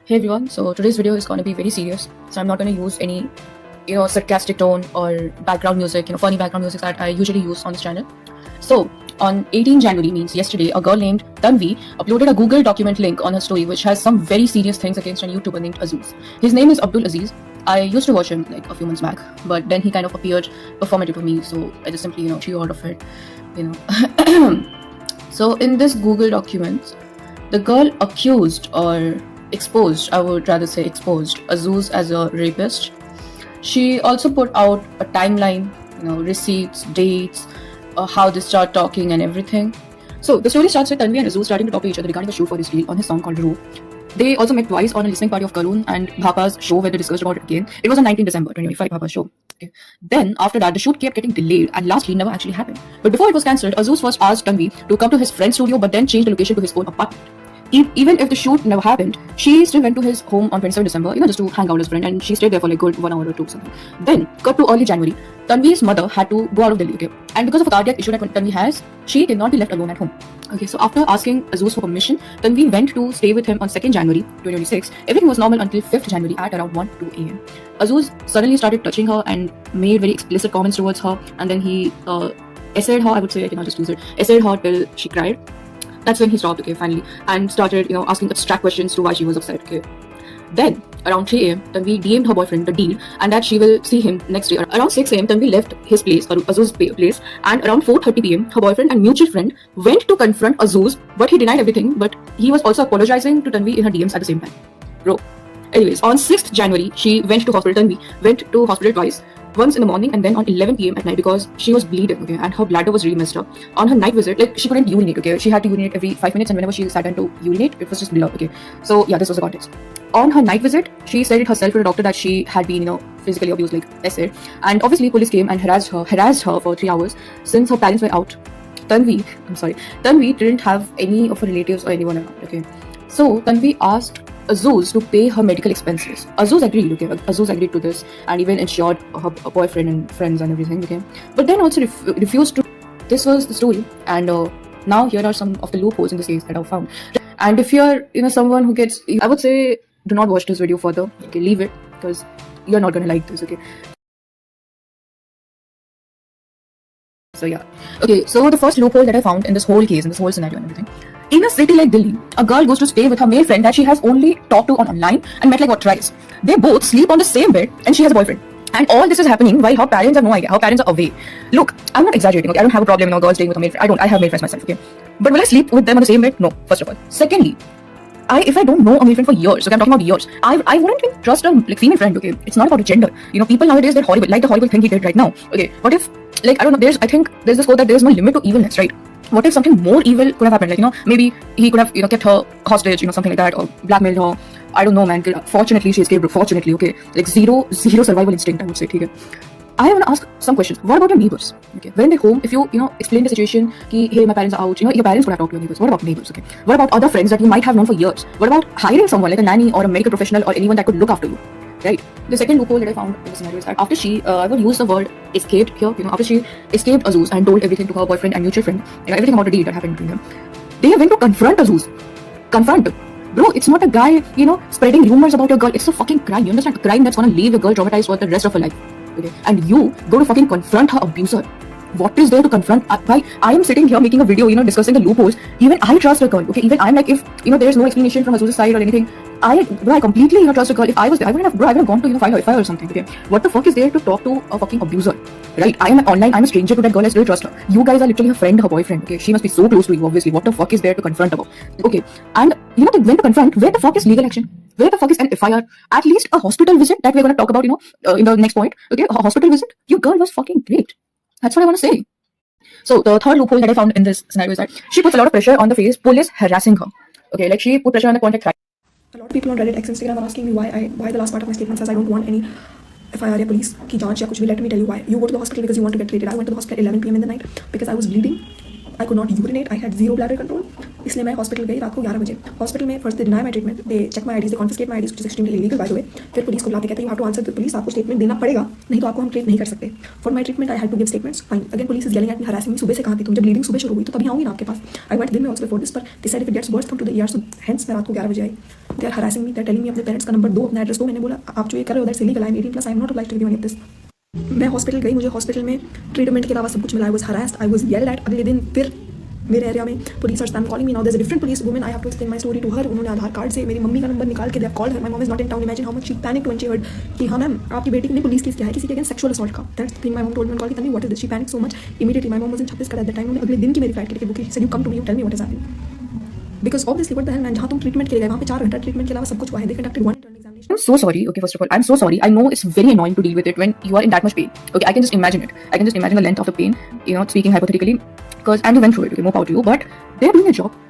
Hey everyone, so today's video is going to be very serious. So I'm not going to use any, sarcastic tone or background music, funny background music that I usually use on this channel. So on 18 January, means yesterday, a girl named Tanvi uploaded a Google document link on her story which has some very serious things against a YouTuber named Azuz. His name is Abdul Aziz. I used to watch him like a few months back, but then he kind of appeared performative to me, so I just simply, threw out of it. So in this Google documents, the girl accused or exposed, I would rather say exposed, Azuz as a rapist. She also put out a timeline, receipts, dates, how they start talking and everything. So the story starts with Tanvi and Azuz starting to talk to each other regarding the shoot for this reel on his song called Ru. They also met twice on a listening party of Karun and Bhapa's show where they discussed about it again. It was on 19 December 2025, Bhapa's show. Okay. Then, after that, the shoot kept getting delayed and lastly never actually happened. But before it was cancelled, Azuz first asked Tanvi to come to his friend's studio but then changed the location to his own apartment. Even if the shoot never happened, she still went to his home on 27 December, just to hang out with his friend, and she stayed there for like good 1 hour or two something. Then, cut to early January, Tanvi's mother had to go out of Delhi, okay? And because of a cardiac issue that Tanvi has, she cannot be left alone at home. Okay, so after asking Azuz for permission, Tanvi went to stay with him on 2nd January 2026. Everything was normal until 5th January at around 1-2 a.m. Azuz suddenly started touching her and made very explicit comments towards her, and then he essayed her, I would say, I cannot just use it, essayed her till she cried. That's when he stopped, okay, finally, and started, asking abstract questions to why she was upset, okay. Then, around 3 a.m., Tanvi DM'd her boyfriend the deal and that she will see him next day. Around 6 a.m., Tanvi left his place, Azuz's place, and around 4:30 p.m., her boyfriend and mutual friend went to confront Azuz, but he denied everything, but he was also apologizing to Tanvi in her DMs at the same time. Bro. Anyways, on 6th January, she went to hospital. Tanvi went to hospital twice. Once in the morning and then on 11 p.m. at night because she was bleeding, okay, and her bladder was really messed up. On her night visit, like, she couldn't urinate, okay, she had to urinate every 5 minutes and whenever she sat down to urinate, it was just blood, okay. So yeah, this was the context. On her night visit, she said it herself to the doctor that she had been, physically abused, like I said, and obviously police came and harassed her for 3 hours since her parents were out. Tanvi didn't have any of her relatives or anyone around, okay. So Tanvi asked Azuz to pay her medical expenses. Azuz agreed, okay. Azuz agreed to this and even insured her boyfriend and friends and everything, okay. But then also refused to. This was the story, and now here are some of the loopholes in this case that I've found. And if you're, someone who gets, I would say, do not watch this video further. Okay, leave it because you're not gonna like this, okay. So yeah. Okay, so the first loophole that I found in this whole case, in this whole scenario and everything. In a city like Delhi, a girl goes to stay with her male friend that she has only talked to online and met like what twice. They both sleep on the same bed and she has a boyfriend. And all this is happening while her parents have no idea. Her parents are away. Look, I'm not exaggerating, okay? I don't have a problem, girl staying with a male friend. I have male friends myself, okay? But will I sleep with them on the same bed? No, first of all. Secondly, if I don't know a male friend for years, okay, I'm talking about years, I wouldn't even trust a female friend, okay? It's not about gender. People nowadays, they're horrible, like the horrible thing he did right now, okay? What if, I don't know, I think there's this quote that there's no limit to evilness, right? What if something more evil could have happened? Maybe he could have, kept her hostage, something like that, or blackmailed her. I don't know, man. Fortunately, she escaped. Fortunately, okay. Like zero survival instinct, I would say, okay. I want to ask some questions. What about your neighbors? Okay, when they're home, if you, explain the situation, hey, my parents are out, your parents would have talked to your neighbors. What about neighbors, okay? What about other friends that you might have known for years? What about hiring someone like a nanny or a medical professional or anyone that could look after you? Right. The second loophole that I found in the scenario is that after she, I would use the word escaped here, after she escaped Azuz and told everything to her boyfriend and mutual friend, everything about the deal that happened between them, they went to confront Azuz. Confront. Bro, it's not a guy, spreading rumors about your girl. It's a fucking crime. You understand? A crime that's gonna leave a girl traumatized for the rest of her life. Okay. And you go to fucking confront her abuser. What is there to confront? I am sitting here making a video, discussing the loopholes. Even I trust a girl, okay? Even I'm like, if, there's no explanation from Azuz's side or anything, I completely, trust a girl. If I was there, I would have gone to, file her if I or something, okay? What the fuck is there to talk to a fucking abuser, right? I am online, I'm a stranger to that girl, I still trust her. You guys are literally her friend, her boyfriend, okay? She must be so close to you, obviously. What the fuck is there to confront about? Okay, and, when to confront, where the fuck is legal action? Where the fuck is an FIR? At least a hospital visit that we're going to talk about, in the next point, okay? A hospital visit? Your girl was fucking great. That's what I want to say. So the third loophole that I found in this scenario is that she puts a lot of pressure on the face police harassing her. Okay, like she put pressure on the contact. A lot of people on Reddit, X, Instagram are asking me why the last part of my statement says I don't want any FIR या police की जांच या कुछ भी. Let me tell you why. You go to the hospital because you want to get treated. I went to the hospital at 11 p.m. in the night because I was bleeding. I could not urinate. I had zero bladder control. इसलिए मैं hospital गई रात को 11 बजे. Hospital में first they deny my treatment, they check my IDs, they confiscate my IDs, which is extremely illegal by the way. फिर police को बुलाते कहते हैं you have to answer the police, आपको स्टेटमेंट देना पड़ेगा, नहीं तो आपको हम ट्रीट नहीं कर सकते. For my treatment I had to give statements. Fine. Again police is yelling at me, harassing me. सुबह से कहा कि तुम जब ब्लीडिंग सुबह शुरू हुई तो तभी आऊंगी ना आपके पास. आई वेंट दिन में ऑल्सो बिफोर दिस, पर they said if it gets worse come to the ER, so hence मैं रात को 11 बजे आई. They are harassing me, they are telling me अपने पेरेंट्स का नंबर दो, अपना एड्रेस दो. मैंने बोला आप जो ये कर रहे हो that's illegal, I am 18+, I am not obliged to give you any of this. मैं हॉस्पिटल गई, मुझे हॉस्पिटल में ट्रीटमेंट के अलावा सब कुछ मिला. I was harassed, I was yelled at. अगले दिन फिर मेरे एरिया में police are stand calling me. Now there is a different police woman, I have to explain my story to her. उन्होंने आधार कार्ड से मेरी मम्मी का नंबर निकाल के they have called her. My mom is not in town. Imagine how much she panicked when she heard कि हाँ ma'am आपकी बेटी ने पुलिस केस किया है किसी के अगेंस्ट सेक्सुअल असॉल्ट का. That's thing my mom told me call की Tanvi what is this. She panicked so much. Immediately my mom was in Chhattisgarh at that time. उन्होंने अगले दिन की मेरी फ्लाइट की टिकट बुक की. Said you come to me, you tell me what is happening. Because obviously what the hell man, जहाँ तुम treatment के लिए गए वहाँ पे 4 घंटा ट्रीटमेंट के अलावा सब कुछ हुआ है. They conducted one internal examination. I'm so sorry. Okay, first of all, I'm so sorry. I know it's very annoying to deal with it when you are in that much pain. Okay, I can just imagine it. I can just imagine the length of the pain. Speaking hypothetically, and you went through it. Okay, more power to you. But they are doing a job.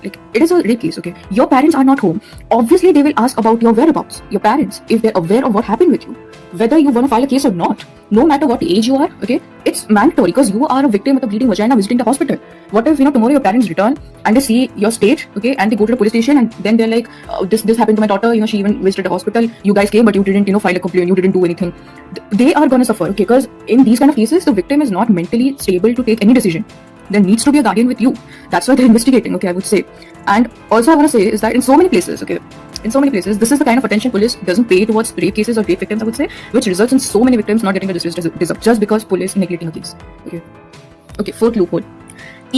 Like it is a rape case. Okay, your parents are not home. Obviously, they will ask about your whereabouts. Your parents, if they're aware of what happened with you, whether you want to file a case or not, no matter what age you are. Okay, it's mandatory because you are a victim of a bleeding vagina visiting the hospital. What if tomorrow your parents return and they see your state, okay, and they go to the police station and then they're like, this happened to my daughter. She even visited the hospital. You guys came, but you didn't file a complaint. You didn't do anything. They are gonna suffer. Okay, because in these kind of cases, the victim is not mentally stable to take any decision. There needs to be a guardian with you. That's why they're investigating. Okay, I would say. And also I want to say is that in so many places, okay, in so many places, this is the kind of attention police doesn't pay towards rape cases or rape victims, I would say, which results in so many victims not getting the justice deserved just because police neglecting a case. Okay, fourth loophole.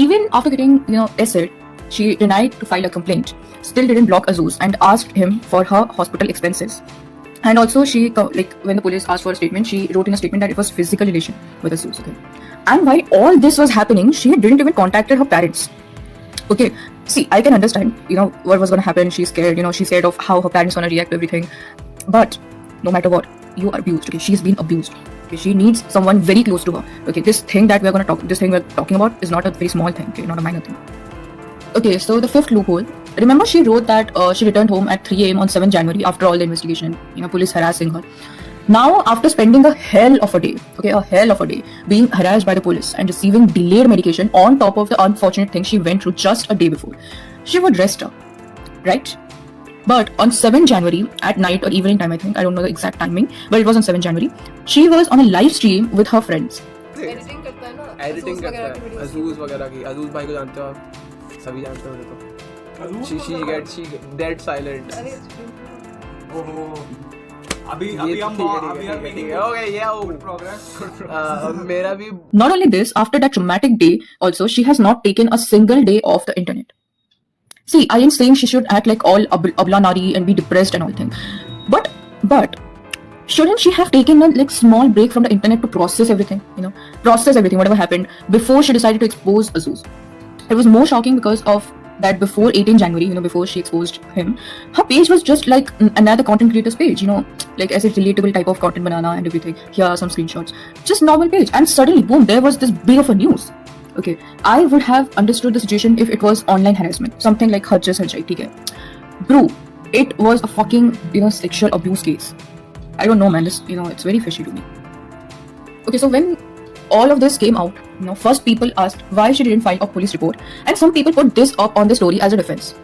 Even after getting arrested, she denied to file a complaint, still didn't block Azuz and asked him for her hospital expenses. And also she, like when the police asked for a statement, she wrote in a statement that it was physical relation with Azuz. Okay, and while all this was happening, she didn't even contacted her parents. Okay, see, I can understand, what was going to happen. She's scared, she's scared of how her parents going to react to everything. But no matter what, you are abused. Okay, she's been abused. Okay, she needs someone very close to her. Okay, this thing we're talking about is not a very small thing. Okay, not a minor thing. Okay, so the fifth loophole. Remember, she wrote that she returned home at 3 a.m. on 7 January after all the investigation. Police harassing her. Now, after spending a hell of a day, being harassed by the police and receiving delayed medication on top of the unfortunate thing she went through just a day before, she would rest up, right? But on 7 January at night or evening time, I think, I don't know the exact timing, but it was on 7 January, she was on a live stream with her friends. Editing करता है ना, editing करता है अजूज वगैरह की. अजूज भाई को जानते हो आप, सभी जानते हो उन्हें तो. she dead silent. ओहो अभी हम मेरा भी. Not only this, after that traumatic day, also she has not taken a single day off the internet. See, I am saying she should act like all abla nari and be depressed and all things, but shouldn't she have taken a small break from the internet to process everything, whatever happened before she decided to expose Azuz? It was more shocking because of that before 18 January, before she exposed him, her page was just like another content creator's page, like as a relatable type of content banana and everything. Here are some screenshots, just normal page, and suddenly boom, there was this big of a news. Okay, I would have understood the situation if it was online harassment, something like Hajjas Hajjai, okay? Bro, it was a fucking sexual abuse case. I don't know, man. This it's very fishy to me. Okay, so when all of this came out, first people asked why she didn't file a police report, and some people put this up on the story as a defense.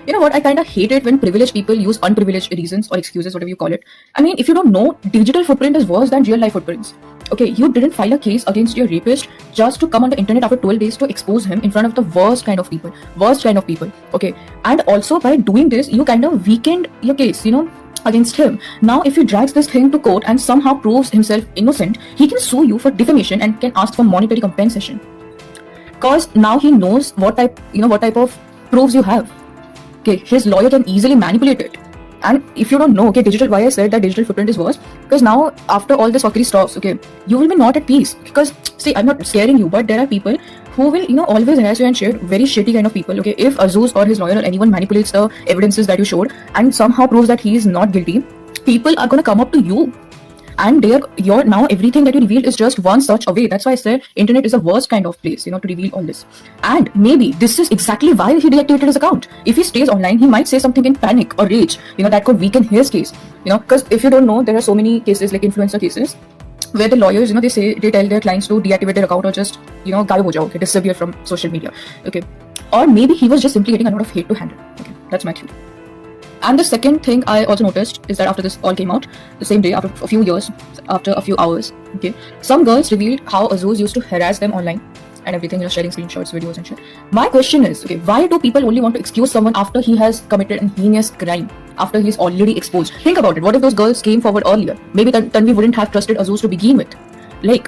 You know what? I kind of hate it when privileged people use unprivileged reasons or excuses, whatever you call it. I mean, if you don't know, digital footprint is worse than real life footprints. Okay, you didn't file a case against your rapist just to come on the internet after 12 days to expose him in front of the worst kind of people. Okay, and also by doing this, you kind of weakened your case, against him. Now, if he drags this thing to court and somehow proves himself innocent, he can sue you for defamation and can ask for monetary compensation. Cause now he knows what type of proofs you have. Okay, his lawyer can easily manipulate it. And if you don't know, okay, why I said that digital footprint is worse, because now after all this fuckery stops, okay, you will be not at peace. Because see, I'm not scaring you, but there are people who will, always harass you and share very shitty kind of people. Okay, if Azuz or his lawyer or anyone manipulates the evidences that you showed and somehow proves that he is not guilty, people are gonna come up to you. And now everything that you revealed is just one search away. That's why I said internet is the worst kind of place, to reveal all this. And maybe this is exactly why he deactivated his account. If he stays online, he might say something in panic or rage, that could weaken his case. Because if you don't know, there are so many cases like influencer cases where the lawyers, they say, they tell their clients to deactivate their account or just, गायब हो जाओ, okay, disappear from social media, okay. Or maybe he was just simply getting a lot of hate to handle, okay. That's my theory. And the second thing I also noticed is that after this all came out, the same day, after a few years, after a few hours, okay, some girls revealed how Azuz used to harass them online and everything, sharing screenshots, videos and shit. My question is, okay, why do people only want to excuse someone after he has committed a heinous crime, after he's already exposed? Think about it. What if those girls came forward earlier? Maybe Tanvi wouldn't have trusted Azuz to begin with. Like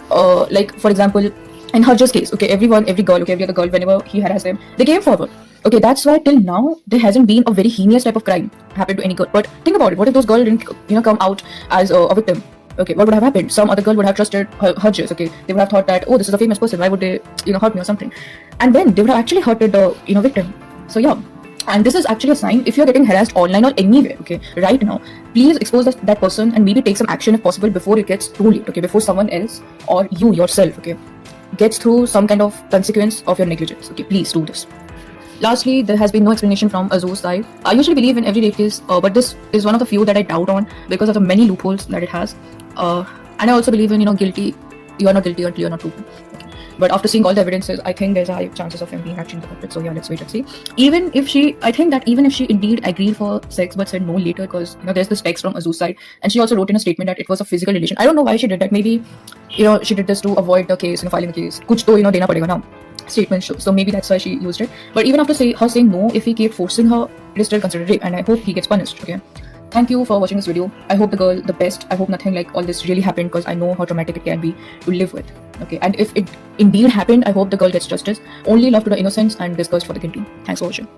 for example, in Harja's case, okay, every girl, okay, every other girl, whenever he harassed them, they came forward. Okay, that's why till now there hasn't been a very heinous type of crime happened to any girl. But think about it. What if those girls didn't, come out as a victim? Okay, what would have happened? Some other girl would have trusted Harjas. Okay, they would have thought that, oh, this is a famous person. Why would they, hurt me or something? And then they would have actually hurted the, victim. So yeah. And this is actually a sign. If you're getting harassed online or anywhere, okay, right now, please expose that person and maybe take some action if possible before it gets too late, okay, before someone else or you yourself, okay, gets through some kind of consequence of your negligence, okay. Please do this. Lastly, there has been no explanation from Azuz's side. I usually believe in every rape case, but this is one of the few that I doubt on because of the many loopholes that it has. And I also believe in, guilty. You are not guilty until you are not proven. Okay. But after seeing all the evidences, I think there's high chances of him being actually the culprit. So yeah, let's wait and see. I think that even if she indeed agreed for sex but said no later, because there's this text from Azuz's side, and she also wrote in a statement that it was a physical relation. I don't know why she did that. Maybe she did this to avoid the case, filing the case. Kuch to dena padega na. Statement show. So maybe that's why she used it. But even after her saying no, if he kept forcing her, it is still considered rape, and I hope he gets punished. Okay. Thank you for watching this video. I hope the girl the best. I hope nothing like all this really happened, because I know how traumatic it can be to live with. Okay. And if it indeed happened, I hope the girl gets justice. Only love to the innocents and disgust for the guilty. Thanks for watching.